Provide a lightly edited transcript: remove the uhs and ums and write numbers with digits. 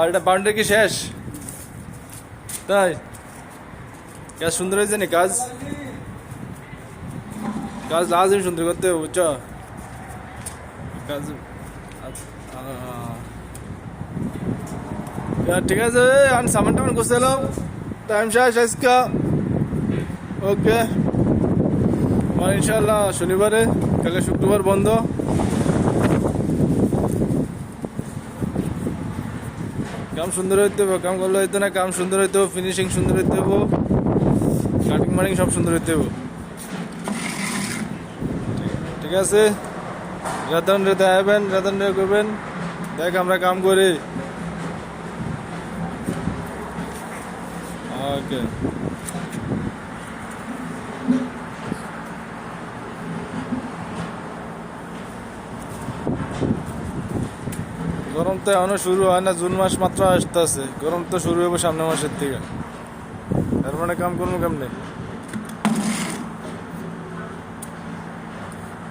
এটা বাউন্ডারি কি শেষ? তাই কাজ সুন্দর হয়েছে না? কাজ কাজ লাজমি সুন্দর করতে হবে, বুঝছো? কাজ ঠিক আছে, আমি সামান টামান গুছিয়ে এলাম, টাইম শেষ আজকে। ওকে, আমার ইনশাল্লাহ শনিবারে, কালকে শুক্রবার বন্ধ। কাম সুন্দর হইতে হবে, কাম করলে হইতো না, কাম সুন্দর হইতে হবে, ফিনিশিং সুন্দর হইতে হবে, কাটিং মাটিং সব সুন্দর হইতে হবে। ঠিক আছে, রাতন রেতে আইবেন, রাতন রে করবেন, দেখ আমরা কাম করি। ওকে, গরম তো এখনো শুরু হয় না, জুন মাস মাত্র আসতেছে, গরম তো শুরু হবে সামনের মাসের থেকে। তার মানে কাম করবো কেমনে?